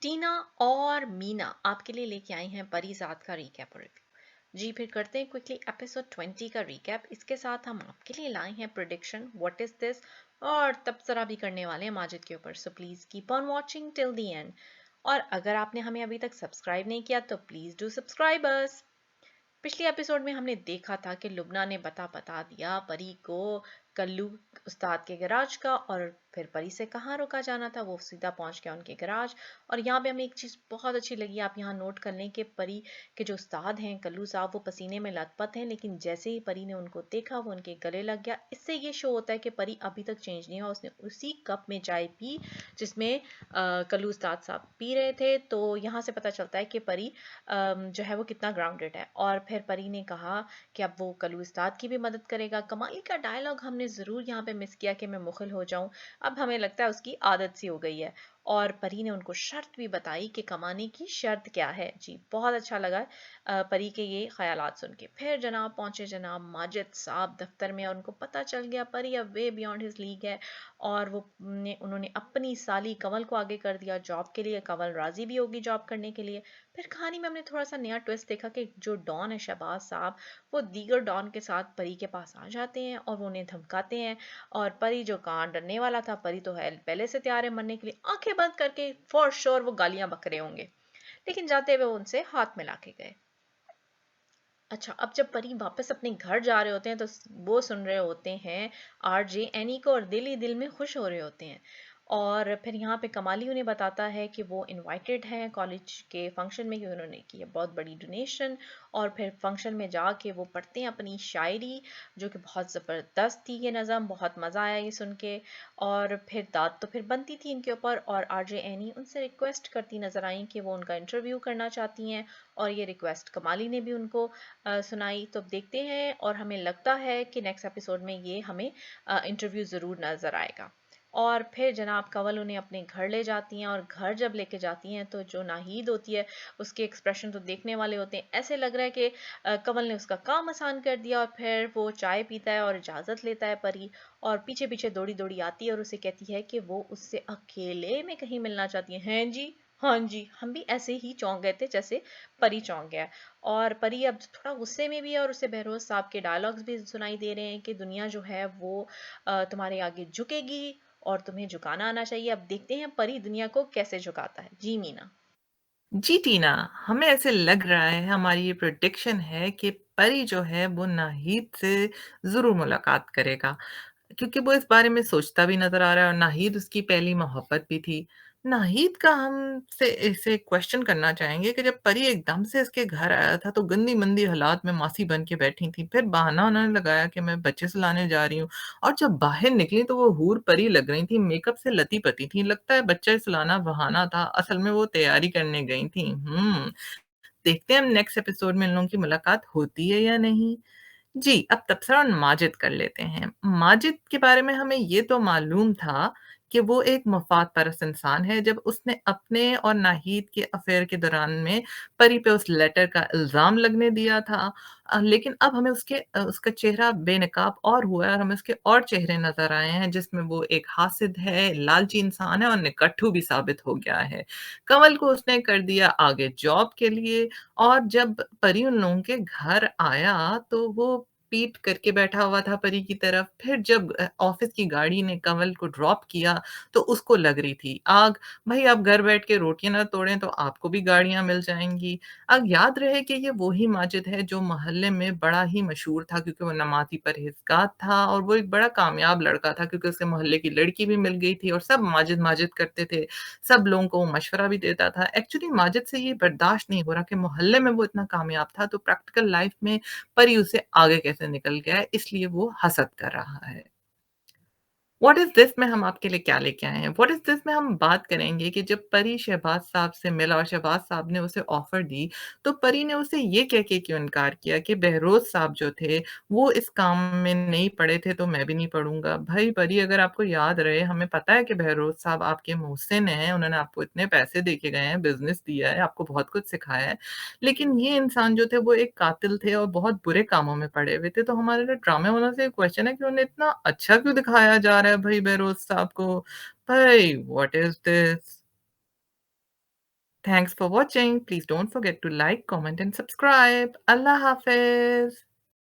टीना और मीना आपके लिए लेके आई हैं परिज़ाद का रीकैप रिव्यू। जी फिर करते हैं क्विकली एपिसोड 20 का रीकैप। इसके साथ हम आपके लिए लाए हैं प्रिडिक्शन व्हाट इज दिस और तबसरा भी करने वाले हैं माजिद के ऊपर। So please keep on watching till the end. और अगर आपने हमें अभी तक सब्सक्राइब नहीं किया तो प्लीज़ डू सब्सक्राइब अस। पिछले एपिसोड में हमने देखा था कि लुबना ने बता बता दिया परी को कल्लू उस्ताद के गराज का, और फिर परी से कहाँ रुका जाना था वो सीधा पहुंच गया उनके गराज। और यहाँ पे हमें एक चीज़ बहुत अच्छी लगी, आप यहाँ नोट कर लें कि परी के जो उस्ताद हैं कल्लू साहब वो पसीने में लथपथ हैं, लेकिन जैसे ही परी ने उनको देखा वो उनके गले लग गया। इससे ये शो होता है कि परी अभी तक चेंज नहीं हुआ, उसने उसी कप में चाय पी जिसमें कल्लू उस्ताद साहब पी रहे थे। तो यहाँ से पता चलता है कि परी जो है वो कितना ग्राउंडेड है। और फिर परी ने कहा कि अब वो कल्लू उस्ताद की भी मदद करेगा। कमाली का डायलॉग हमने ज़रूर यहाँ पे मिस किया कि मैं मुखल हो जाऊं, अब हमें लगता है उसकी आदत सी हो गई है। और परी ने उनको शर्त भी बताई कि कमाने की शर्त क्या है। जी बहुत अच्छा लगा परी के ये ख्यालात सुन के। फिर जनाब पहुंचे जनाब माजिद साहब दफ्तर में, और उनको पता चल गया परी अब वे बियॉन्ड हिज लीग है। और उन्होंने अपनी साली कंवल को आगे कर दिया जॉब के लिए। कंवल राजी भी होगी जॉब करने के लिए। फिर कहानी में हमने थोड़ा सा नया ट्विस्ट देखा कि जो डॉन है शहबाज साहब, वो दीगर डॉन के साथ परी के पास आ जाते हैं और वो उन्हें धमकाते हैं। और परी जो कहाँ डरने वाला था, परी तो है पहले से तैयार है मरने के लिए, आंखें बंद करके फॉर श्योर वो गालियां बक रहे होंगे। लेकिन जाते हुए वो उनसे हाथ मिला के गए। अच्छा, अब जब परी वापस अपने घर जा रहे होते हैं तो वो सुन रहे होते हैं आरजे एनी को, और दिल ही दिल में खुश हो रहे होते हैं। और फिर यहाँ पे कमाली उन्हें बताता है कि वो इनवाइटेड हैं कॉलेज के फंक्शन में, क्योंकि उन्होंने की है बहुत बड़ी डोनेशन। और फिर फंक्शन में जाके वो पढ़ते हैं अपनी शायरी, जो कि बहुत ज़बरदस्त थी ये नज़म, बहुत मज़ा आया ये सुन के। और फिर दाद तो फिर बनती थी इनके ऊपर, और आरजे एनी उनसे रिक्वेस्ट करती नजर आई कि वो उनका इंटरव्यू करना चाहती हैं। और ये रिक्वेस्ट कमाली ने भी उनको सुनाई। तो अब देखते हैं, और हमें लगता है कि नेक्स्ट एपिसोड में ये हमें इंटरव्यू ज़रूर नज़र आएगा। और फिर जनाब कंवल उन्हें अपने घर ले जाती हैं, और घर जब लेके जाती हैं तो जो नाहीद होती है उसके एक्सप्रेशन तो देखने वाले होते हैं। ऐसे लग रहा है कि कंवल ने उसका काम आसान कर दिया। और फिर वो चाय पीता है और इजाज़त लेता है परी, और पीछे पीछे दौड़ी दौड़ी आती है और उसे कहती है कि वो उससे अकेले में कहीं मिलना चाहती है। हैं जी, हाँ जी, हम भी ऐसे ही चौंक गए थे जैसे परी चौंक गया। और परी अब थोड़ा गुस्से में भी है, और उसे बहरोज साहब के डायलॉग्स भी सुनाई दे रहे हैं कि दुनिया जो है वो तुम्हारे आगे झुकेगी और तुम्हें झुकाना आना चाहिए। अब देखते हैं परी दुनिया को कैसे झुकाता है। जी मीना। जी टीना, हमें ऐसे लग रहा है हमारी ये प्रेडिक्शन है कि परी जो है वो नाहीद से ज़रूर मुलाकात करेगा, क्योंकि वो इस बारे में सोचता भी नज़र आ रहा है और नाहीद उसकी पहली मोहब्बत भी थी। नाहीद का हमसे इसे क्वेश्चन करना चाहेंगे कि जब परी एकदम से इसके घर आया था तो गंदी-मंदी हालात में मासी बन के बैठी थी। फिर बहाना उन्होंने लगाया कि मैं बच्चे सुलाने जा रही हूँ, और जब बाहर निकली तो वो हूर परी लग रही थी, मेकअप से लती-पती थी। लगता है बच्चा सुलाना बहाना था, असल में वो तैयारी करने गई थी। देखते हैं हम नेक्स्ट एपिसोड में इन लोगों की मुलाकात होती है या नहीं। जी, अब तबसरा और माजिद कर लेते हैं। माजिद के बारे में हमें ये तो मालूम था कि वो एक मफ़ाद परस्त इंसान है। जब उसने अपने और नाहीद के अफ़ेयर के दौरान में परी पे उस लेटर का इल्ज़ाम लगने दिया था। लेकिन अब हमें उसका चेहरा बेनकाब और हुआ है, और हमें उसके और चेहरे नज़र आए हैं जिसमें वो एक हासिद है, लालची इंसान है और निकट्ठू भी साबित हो गया है। कंवल को उसने कर दिया आगे जॉब के लिए, और जब परी उन लोगों के घर आया तो वो पीठ करके बैठा हुआ था परी की तरफ। फिर जब ऑफिस की गाड़ी ने कंवल को ड्रॉप किया तो उसको लग रही थी आग। भाई आप घर बैठ के रोटियां ना तोड़ें तो आपको भी गाड़ियां मिल जाएंगी। अब याद रहे कि ये वही माजिद है जो मोहल्ले में बड़ा ही मशहूर था, क्योंकि वो नमाज़ी परहेज़गार था और वो एक बड़ा कामयाब लड़का था, क्योंकि उसके मोहल्ले की लड़की भी मिल गई थी और सब माजिद माजिद करते थे। सब लोगों को वो मशवरा भी देता था। एक्चुअली माजिद से ये बर्दाश्त नहीं हो रहा कि मोहल्ले में वो इतना कामयाब था, तो प्रैक्टिकल लाइफ में परी उससे आगे कैसे निकल गया है, इसलिए वो हसद कर रहा है। व्हाट इज़ दिस में हम आपके लिए क्या लेके आए हैं? व्हाट इज़ दिस में हम बात करेंगे कि जब परी शहबाज साहब से मिला और शहबाज साहब ने उसे ऑफ़र दी, तो परी ने उसे ये कह के क्यों इनकार किया कि बहरोज़ साहब जो थे, वो इस काम में नहीं पड़े थे तो मैं भी नहीं पढ़ूँगा। भई परी, अगर आपको याद रहे, हमें पता है कि बहरोज़ साहब आपके मोहसिन हैं, उन्होंने आपको इतने पैसे दे के गए हैं, बिज़नेस दिया है, आपको बहुत कुछ सिखाया है। लेकिन ये इंसान जो थे वो एक कातिल थे और बहुत बुरे कामों में पड़े हुए थे। तो हमारे लिए ड्रामे वालों से एक क्वेश्चन है कि उन्हें इतना अच्छा क्यों दिखाया जा रहा है भई बहरोज़ साहब को? भई what is this? Thanks for watching. Please don't forget to like, comment and subscribe. Allah Hafiz.